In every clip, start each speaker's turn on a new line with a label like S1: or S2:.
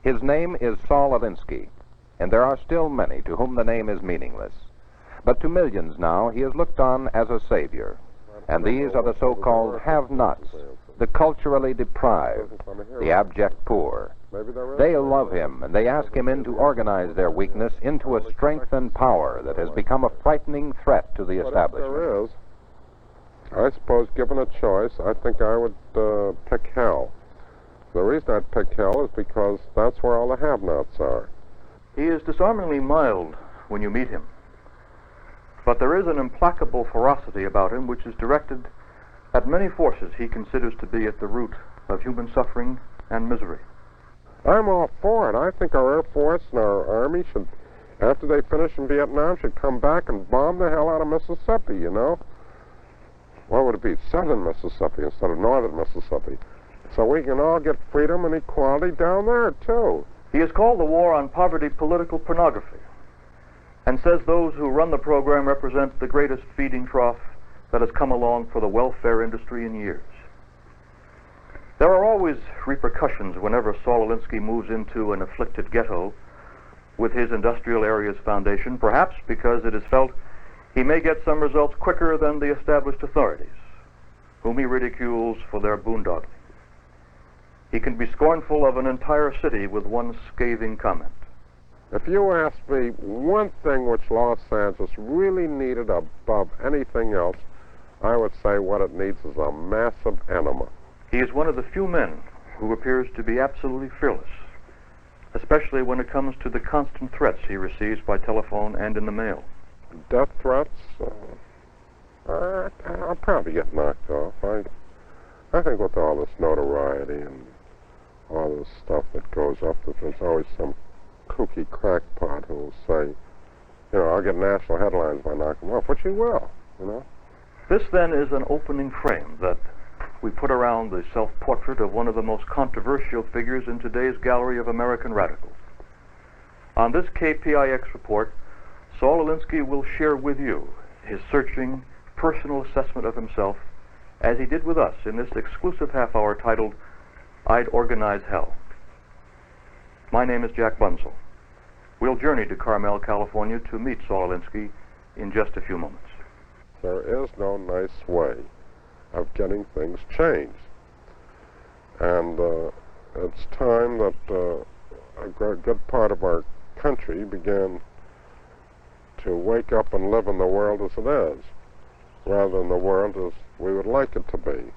S1: His name is Saul Alinsky, and there are still many to whom the name is meaningless. But to millions now he is looked on as a savior, and these are the so-called have-nots, the culturally deprived, the abject poor. They love him, and they ask him in to organize their weakness into a strength and power that has become a frightening threat to the establishment.
S2: There is, I suppose, given a choice, I think I would pick hell. The reason I'd pick hell is because that's where all the have-nots are.
S3: He is disarmingly mild when you meet him, but there is an implacable ferocity about him which is directed at many forces he considers to be at the root of human suffering and misery.
S2: I'm all for it. I think our Air Force and our Army should, after they finish in Vietnam, should come back and bomb the hell out of Mississippi, you know? What would it be? Southern Mississippi instead of northern Mississippi. So we can all get freedom and equality down there, too.
S3: He has called the war on poverty political pornography and says those who run the program represent the greatest feeding trough that has come along for the welfare industry in years. There are always repercussions whenever Saul Alinsky moves into an afflicted ghetto with his Industrial Areas Foundation, perhaps because it is felt he may get some results quicker than the established authorities, whom he ridicules for their boondoggling. He can be scornful of an entire city with one scathing comment.
S2: If you ask me one thing which Los Angeles really needed above anything else, I would say what it needs is a massive enema.
S3: He is one of the few men who appears to be absolutely fearless, especially when it comes to the constant threats he receives by telephone and in the mail.
S2: Death threats? I'll probably get knocked off. I think with all this notoriety and all this stuff that goes up, that there's always some kooky crackpot who will say, you know, I'll get national headlines by knocking him off, which he will, you know.
S3: This, then, is an opening frame that we put around the self-portrait of one of the most controversial figures in today's gallery of American radicals. On this KPIX report, Saul Alinsky will share with you his searching, personal assessment of himself, as he did with us in this exclusive half-hour titled, I'd Organize Hell. My name is Jack Bunzel. We'll journey to Carmel, California to meet Saul Alinsky in just a few moments.
S2: There is no nice way of getting things changed. And it's time that a good part of our country began to wake up and live in the world as it is, rather than the world as we would like it to be.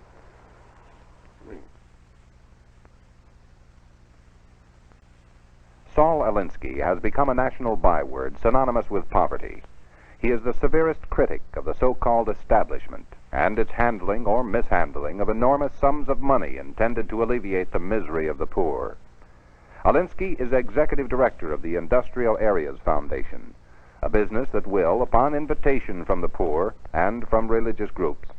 S1: Saul Alinsky has become a national byword synonymous with poverty. He is the severest critic of the so-called establishment and its handling or mishandling of enormous sums of money intended to alleviate the misery of the poor. Alinsky is executive director of the Industrial Areas Foundation, a business that will, upon invitation from the poor and from religious groups,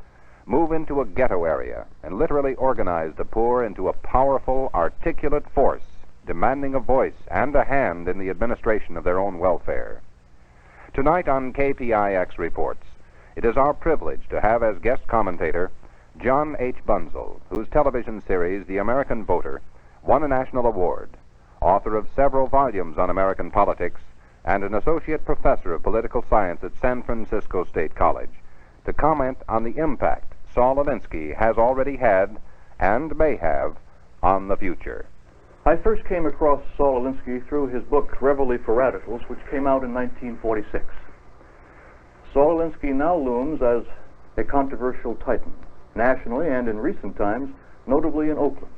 S1: move into a ghetto area and literally organize the poor into a powerful, articulate force demanding a voice and a hand in the administration of their own welfare. Tonight on KPIX Reports, it is our privilege to have as guest commentator John H. Bunzel, whose television series, The American Voter, won a national award, author of several volumes on American politics, and an associate professor of political science at San Francisco State College, to comment on the impact Saul Alinsky has already had and may have on the future. I first came across Saul Alinsky through his book, Reveille for Radicals, which came out in 1946. Saul Alinsky now looms as a controversial titan, nationally and in recent times, notably in Oakland.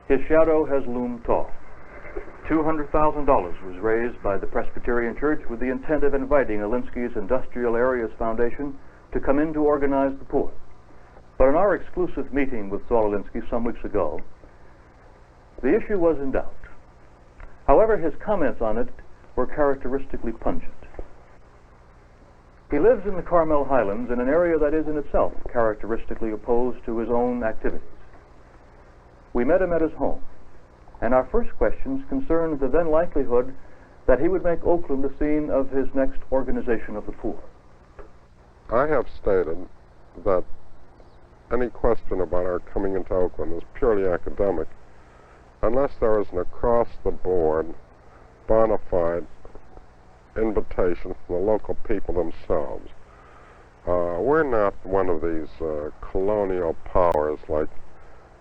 S1: His shadow has loomed tall. $200,000 was raised by the Presbyterian Church with the intent of inviting Alinsky's Industrial Areas Foundation to come in to organize the poor. But in our exclusive meeting with Saul Alinsky some weeks ago, the issue was in doubt. However, his comments on it were characteristically pungent. He lives in the Carmel Highlands in an area that is in itself characteristically opposed to his own activities. We met him at his home, and our first questions concerned the then likelihood that he would make Oakland the scene of his next organization of the poor.
S2: I have stated that any question about our coming into Oakland is purely academic. unless there is an across-the-board, bona fide invitation from the local people themselves. We're not one of these colonial powers like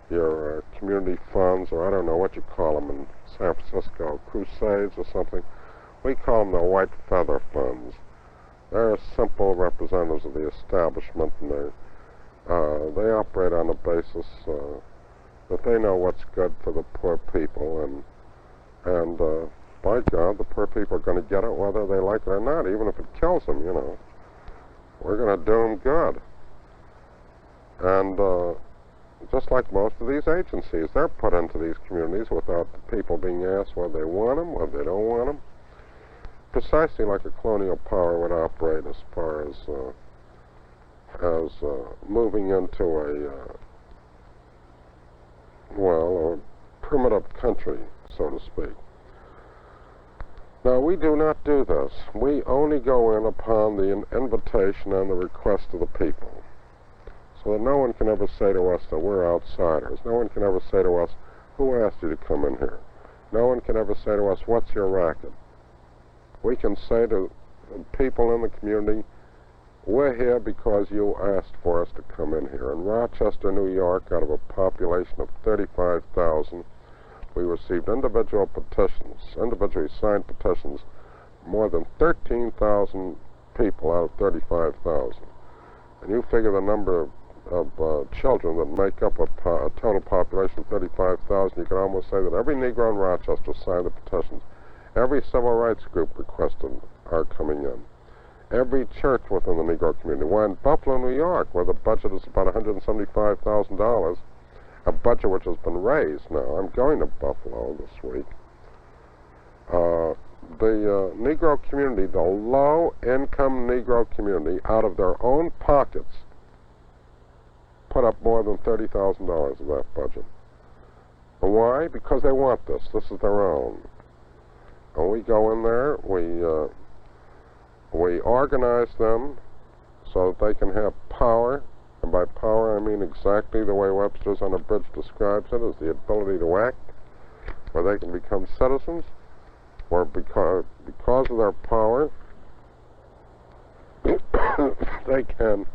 S2: your community funds, or I don't know what you call them in San Francisco, crusades or something. We call them the white feather funds. They're simple representatives of the establishment, and they operate on the basis that they know what's good for the poor people, and by God, the poor people are going to get it whether they like it or not, even if it kills them, you know. We're going to do them good. And just like most of these agencies, they're put into these communities without the people being asked whether they want them, whether they don't want them. Precisely like a colonial power would operate as far as moving into a primitive country, so to speak. Now, we do not do this. We only go in upon the invitation and the request of the people, so that no one can ever say to us that we're outsiders. No one can ever say to us, who asked you to come in here? No one can ever say to us, what's your racket? We can say to people in the community, we're here because you asked for us to come in here. In Rochester, New York, out of a population of 35,000, we received individually signed petitions, more than 13,000 people out of 35,000. And you figure the number of children that make up a total population of 35,000, you can almost say that every Negro in Rochester signed the petitions. Every civil rights group requested our coming in. Every church within the Negro community. Why, in Buffalo, New York, where the budget is about $175,000, a budget which has been raised now. I'm going to Buffalo this week. The Negro community, the low-income Negro community, out of their own pockets, put up more than $30,000 of that budget. And why? Because they want this. This is their own. And we go in there, we organize them so that they can have power. And by power, I mean exactly the way Webster's on a Bridge describes it, as the ability to act, where they can become citizens, or because of their power, they can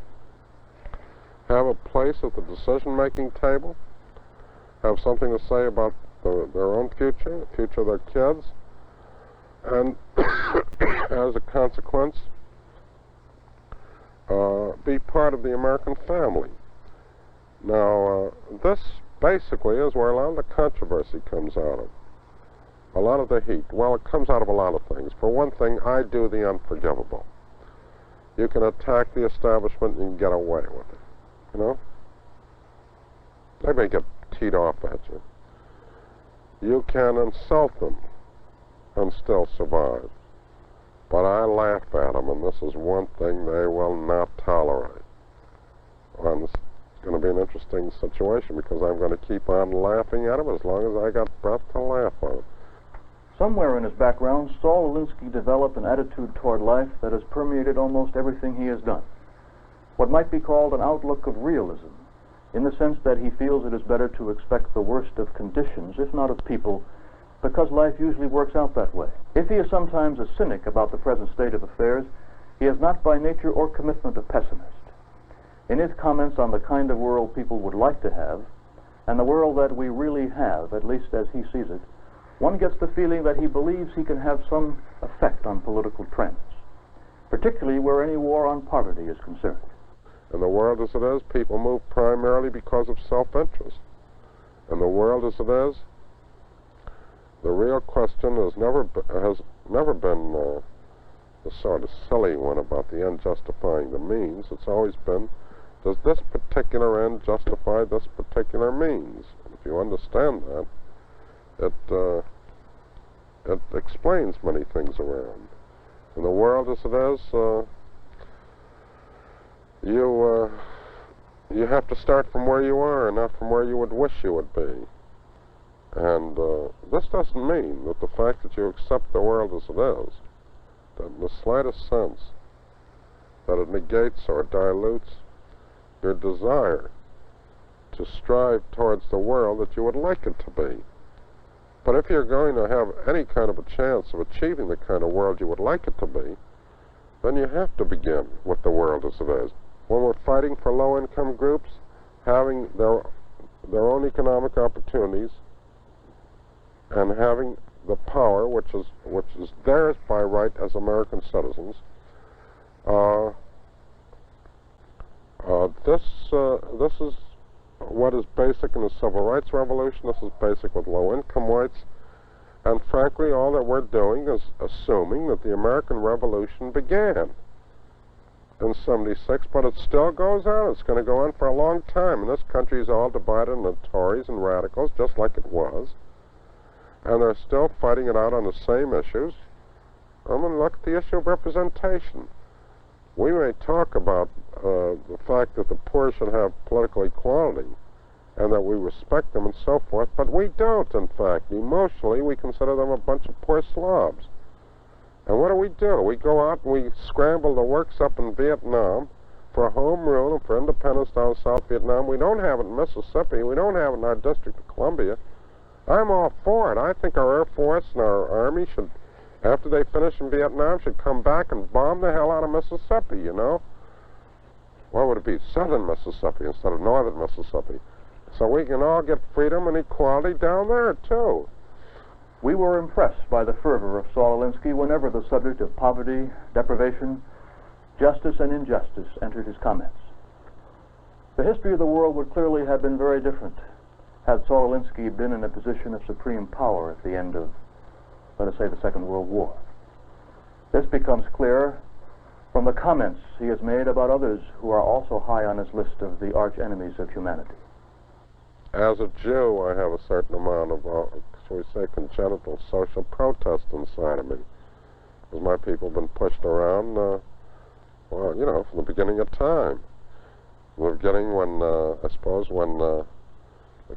S2: have a place at the decision-making table, have something to say about their own future, the future of their kids, and as a consequence, be part of the American family. Now, this basically is where a lot of the controversy comes out of. A lot of the heat. Well, it comes out of a lot of things. For one thing, I do the unforgivable. You can attack the establishment and you can get away with it. You know? They may get teed off at you. You can insult them and still survive. But I laugh at them, and this is one thing they will not tolerate. And it's going to be an interesting situation, because I'm going to keep on laughing at them as long as I got breath to laugh on them.
S3: Somewhere in his background, Saul Alinsky developed an attitude toward life that has permeated almost everything he has done. What might be called an outlook of realism, in the sense that he feels it is better to expect the worst of conditions, if not of people, because life usually works out that way. If he is sometimes a cynic about the present state of affairs, he is not by nature or commitment a pessimist. In his comments on the kind of world people would like to have, and the world that we really have, at least as he sees it, one gets the feeling that he believes he can have some effect on political trends, particularly where any war on poverty is concerned.
S2: In the world as it is, people move primarily because of self-interest. In the world as it is, the real question has never been the sort of silly one about the end justifying the means. It's always been, does this particular end justify this particular means? If you understand that, it explains many things around. In the world as it is, you have to start from where you are and not from where you would wish you would be. And this doesn't mean that the fact that you accept the world as it is, that in the slightest sense, that it negates or dilutes your desire to strive towards the world that you would like it to be. But if you're going to have any kind of a chance of achieving the kind of world you would like it to be, then you have to begin with the world as it is. When we're fighting for low-income groups, having their own economic opportunities, and having the power, which is theirs by right as American citizens, this is what is basic in the Civil Rights Revolution. This is basic with low-income whites. And frankly, all that we're doing is assuming that the American Revolution began in '76, but it still goes on. It's going to go on for a long time. And this country is all divided into Tories and radicals, just like it was. And they're still fighting it out on the same issues. I'm going to look at the issue of representation. We may talk about the fact that the poor should have political equality and that we respect them and so forth, but we don't, in fact. Emotionally, we consider them a bunch of poor slobs. And what do? We go out and we scramble the works up in Vietnam for home rule and for independence down South Vietnam. We don't have it in Mississippi. We don't have it in our District of Columbia. I'm all for it. I think our Air Force and our Army should, after they finish in Vietnam, should come back and bomb the hell out of Mississippi, you know? What would it be? Southern Mississippi instead of northern Mississippi. So we can all get freedom and equality down there, too.
S3: We were impressed by the fervor of Saul Alinsky whenever the subject of poverty, deprivation, justice, and injustice entered his comments. The history of the world would clearly have been very different had Saul Alinsky been in a position of supreme power at the end of, let us say, the Second World War. This becomes clear from the comments he has made about others who are also high on his list of the arch enemies of humanity.
S2: As a Jew, I have a certain amount of, shall we say, congenital social protest inside of me. Because my people have been pushed around, well, you know, from the beginning of time. From the beginning when, I suppose, when the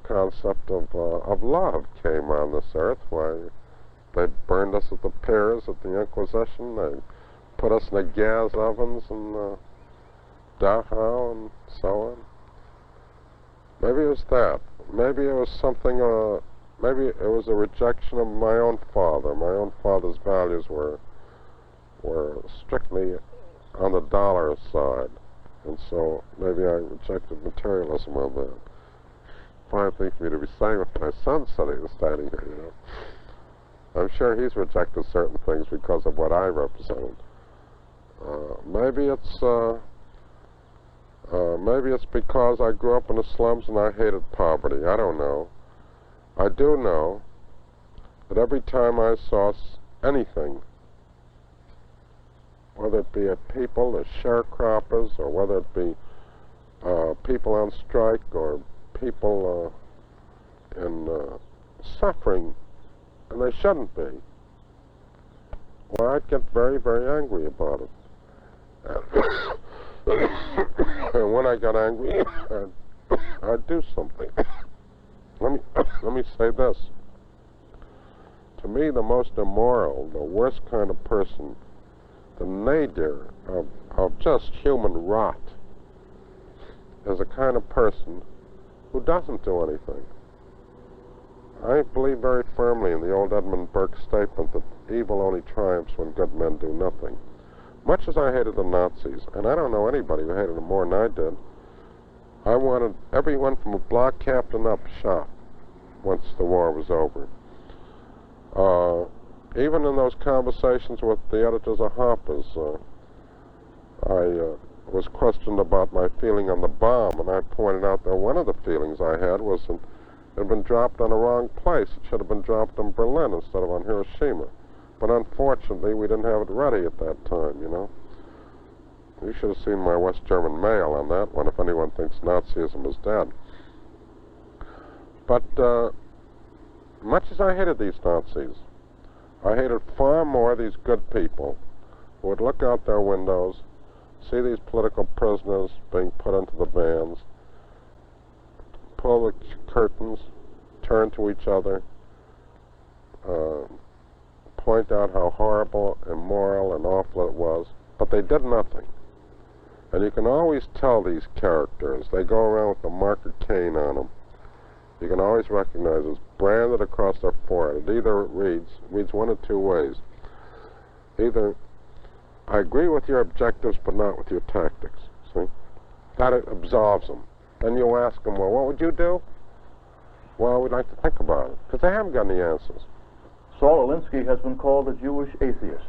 S2: concept of love came on this earth, why they burned us at the piers at the Inquisition, they put us in the gas ovens and Dachau and so on. Maybe it was that. Maybe it was something, maybe it was a rejection of my own father. My own father's values were strictly on the dollar side. And so maybe I rejected materialism on that. Fine thing for me to be saying with my son sitting standing here, you know. I'm sure he's rejected certain things because of what I represented. Maybe it's because I grew up in the slums and I hated poverty. I don't know. I do know that every time I saw anything, whether it be a people, the sharecroppers, or whether it be people on strike, or people in suffering, and they shouldn't be, well, I'd get very, very angry about it. And when I got angry, I'd do something. Let me say this. To me, the most immoral, the worst kind of person, the nadir of just human rot, is a kind of person who doesn't do anything. I believe very firmly in the old Edmund Burke statement that evil only triumphs when good men do nothing. Much as I hated the Nazis, and I don't know anybody who hated them more than I did, I wanted everyone from a block captain up shot once the war was over. Even in those conversations with the editors of Harper's, I was questioned about my feeling on the bomb, and I pointed out that one of the feelings I had was that it had been dropped on the wrong place. It should have been dropped in Berlin instead of on Hiroshima. But unfortunately, we didn't have it ready at that time, you know. You should have seen my West German mail on that one, if anyone thinks Nazism is dead. But much as I hated these Nazis, I hated far more these good people who would look out their windows, see these political prisoners being put into the vans, pull the curtains, turn to each other, point out how horrible, immoral, and awful it was, but they did nothing. And you can always tell these characters. They go around with a marker cane on them. you can always recognize it's branded across their forehead. It either reads one of two ways. Either, I agree with your objectives, but not with your tactics. See? That absolves them. Then you ask them, well, what would you do? Well, we'd like to think about it, because they haven't got any answers.
S3: Saul Alinsky has been called a Jewish atheist,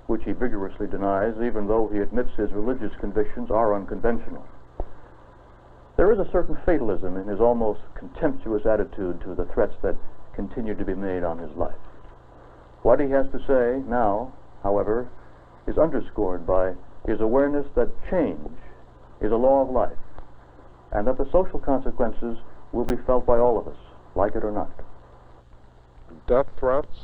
S3: which he vigorously denies, even though he admits his religious convictions are unconventional. There is a certain fatalism in his almost contemptuous attitude to the threats that continue to be made on his life. What he has to say now, however, is underscored by his awareness that change is a law of life, and that the social consequences will be felt by all of us, like it or not.
S2: Death threats,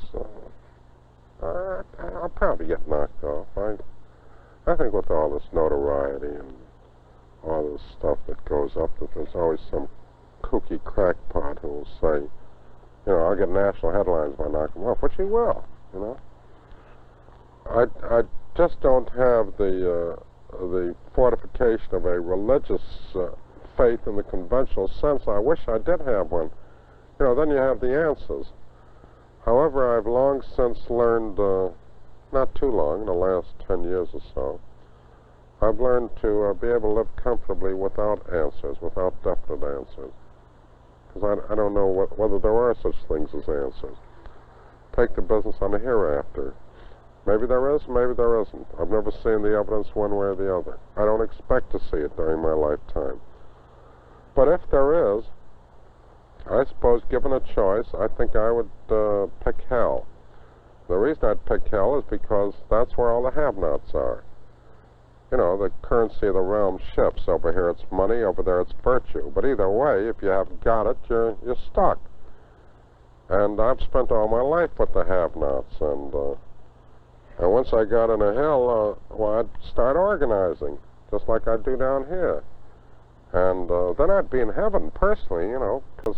S2: I'll probably get knocked off. I think with all this notoriety and all this stuff that goes up, that there's always some kooky crackpot who will say, you know, I'll get national headlines if I knock him off, which he will, you know. I just don't have the fortification of a religious faith in the conventional sense. I wish I did have one. You know, then you have the answers. However, I've long since learned, not too long, in the last 10 years or so, I've learned to be able to live comfortably without answers, without definite answers. Because I don't know whether there are such things as answers. Take the business on the hereafter. Maybe there is, maybe there isn't. I've never seen the evidence one way or the other. I don't expect to see it during my lifetime. But if there is, I suppose, given a choice, I think I would pick hell. The reason I'd pick hell is because that's where all the have-nots are. You know, the currency of the realm shifts. Over here it's money, over there it's virtue. But either way, if you haven't got it, you're stuck. And I've spent all my life with the have-nots. And once I got into hell, well, I'd start organizing, just like I do down here. And then I'd be in heaven, personally, you know, because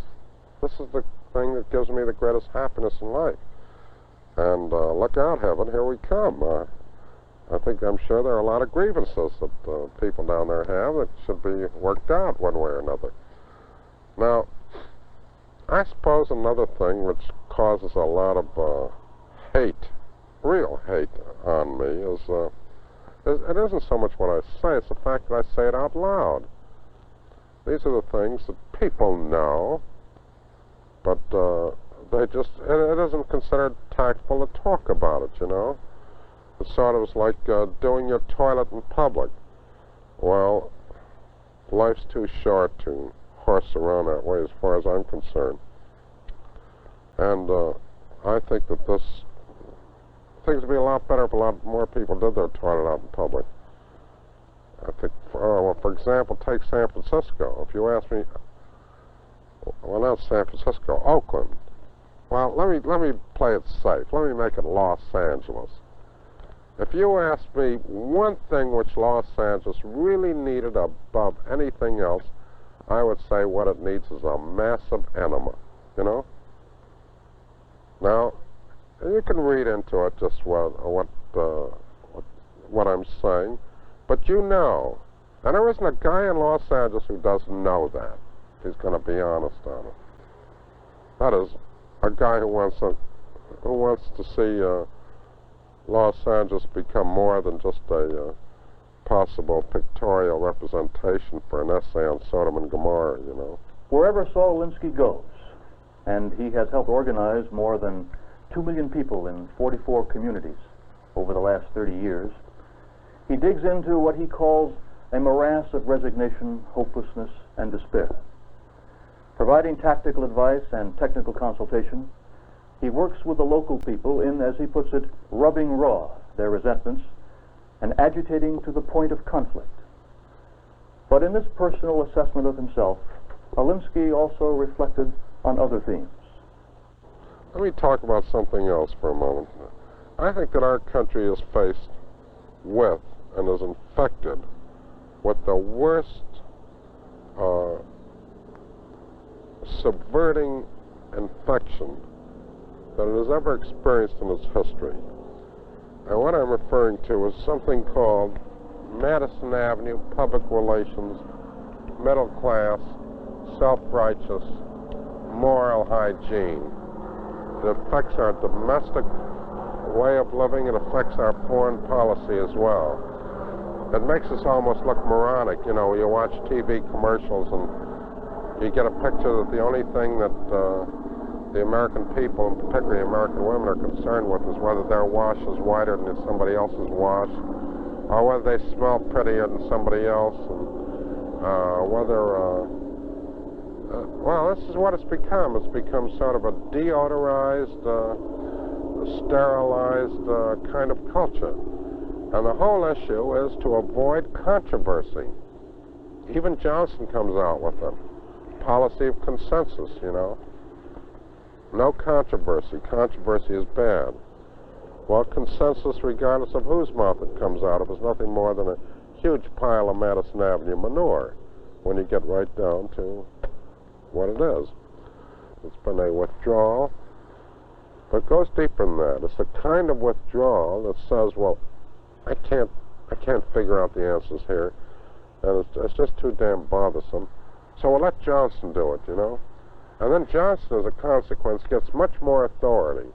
S2: this is the thing that gives me the greatest happiness in life. And look out, heaven, here we come. I'm sure there are a lot of grievances that people down there have that should be worked out one way or another. Now, I suppose another thing which causes a lot of hate, real hate on me, is it isn't so much what I say, it's the fact that I say it out loud. These are the things that people know, but it isn't considered tactful to talk about it, you know. It's sort of like doing your toilet in public. Well, life's too short to horse around that way as far as I'm concerned. And I think that things would be a lot better if a lot more people did their toilet out in public. I think, for example, take San Francisco. If you ask me, well, not San Francisco, Oakland. Well, let me play it safe. Let me make it Los Angeles. If you ask me one thing which Los Angeles really needed above anything else, I would say what it needs is a massive enema, you know? Now, you can read into it just what I'm saying, but you know, and there isn't a guy in Los Angeles who doesn't know that. He's going to be honest on it. That is, a guy who wants to see Los Angeles become more than just a possible pictorial representation for an essay on Sodom and Gomorrah, you know.
S3: Wherever Saul Alinsky goes, and he has helped organize more than 2 million people in 44 communities over the last 30 years, he digs into what he calls a morass of resignation, hopelessness, and despair. Providing tactical advice and technical consultation, he works with the local people in, as he puts it, rubbing raw their resentments and agitating to the point of conflict. But in this personal assessment of himself, Alinsky also reflected on other themes.
S2: Let me talk about something else for a moment. I think that our country is faced with and is infected with the worst subverting infection that it has ever experienced in its history. And what I'm referring to is something called Madison Avenue public relations, middle class, self-righteous moral hygiene. It affects our domestic way of living. It affects our foreign policy as well. It makes us almost look moronic. You know, you watch TV commercials and you get a picture that the only thing that the American people, and particularly American women, are concerned with is whether their wash is whiter than somebody else's wash, or whether they smell prettier than somebody else, and well, this is what it's become. It's become sort of a deodorized, sterilized kind of culture. And the whole issue is to avoid controversy. Even Johnson comes out with a policy of consensus, you know. No controversy. Controversy is bad. Well, consensus, regardless of whose mouth it comes out of, is nothing more than a huge pile of Madison Avenue manure when you get right down to what it is. It's been a withdrawal, but it goes deeper than that. It's the kind of withdrawal that says, well, I can't figure out the answers here, and it's just too damn bothersome. So we'll let Johnson do it, you know. And then Johnson, as a consequence, gets much more authority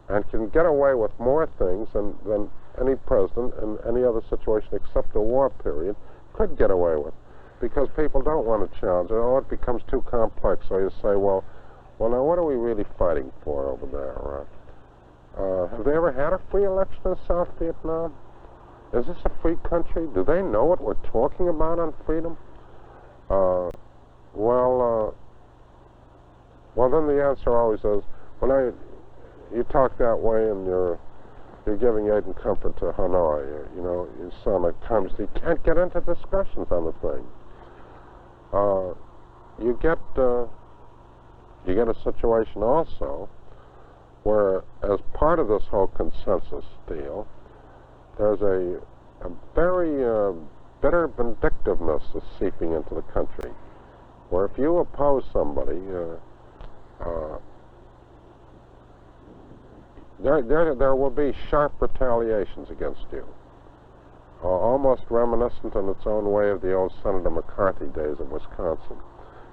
S2: and can get away with more things than any president in any other situation except the war period could get away with, because people don't want to challenge it. Oh, it becomes too complex. So you say, well, now what are we really fighting for over there? Have they ever had a free election in South Vietnam? Is this a free country? Do they know what we're talking about on freedom? Well, then the answer always is, you talk that way and you're giving aid and comfort to Hanoi. You know, you sound like Thomas. You can't get into discussions on the thing. You get a situation also where, as part of this whole consensus deal, there's a very bitter vindictiveness that's seeping into the country, where if you oppose somebody, there will be sharp retaliations against you, almost reminiscent in its own way of the old Senator McCarthy days of Wisconsin,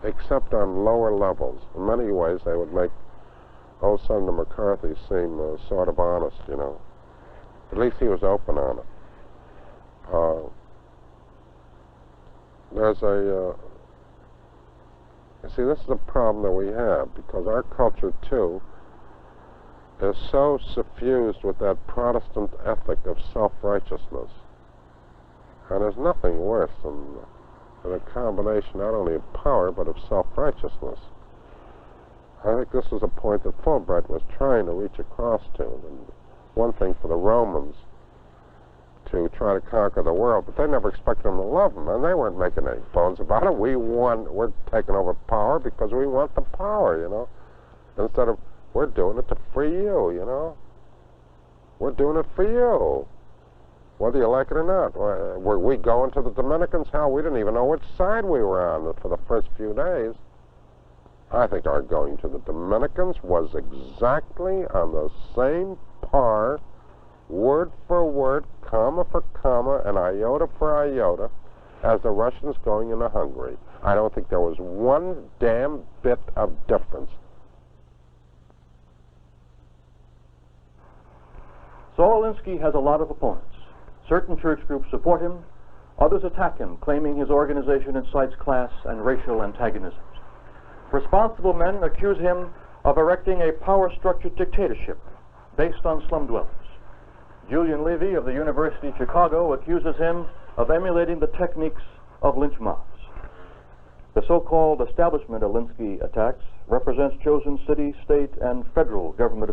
S2: except on lower levels. In many ways, they would make old Senator McCarthy seem sort of honest, you know. At least he was open on it. You see, this is a problem that we have, because our culture, too, is so suffused with that Protestant ethic of self-righteousness. And there's nothing worse than a combination not only of power, but of self-righteousness. I think this is a point that Fulbright was trying to reach across to. And one thing for the Romans to try to conquer the world, but they never expected them to love them, and they weren't making any bones about it. We're taking over power because we want the power, you know, instead of, we're doing it to free you, you know. We're doing it for you, whether you like it or not. Were we going to the Dominicans? Hell, we didn't even know which side we were on for the first few days. I think our going to the Dominicans was exactly on the same par, word for word, comma for comma, and iota for iota, as the Russians going into Hungary. I don't think there was one damn bit of difference.
S3: Saul Alinsky has a lot of opponents. Certain church groups support him, others attack him, claiming his organization incites class and racial antagonisms. Responsible men accuse him of erecting a power-structured dictatorship based on slum dwellers. Julian Levy of the University of Chicago accuses him of emulating the techniques of lynch mobs. The so-called establishment Alinsky attacks represents chosen city, state, and federal government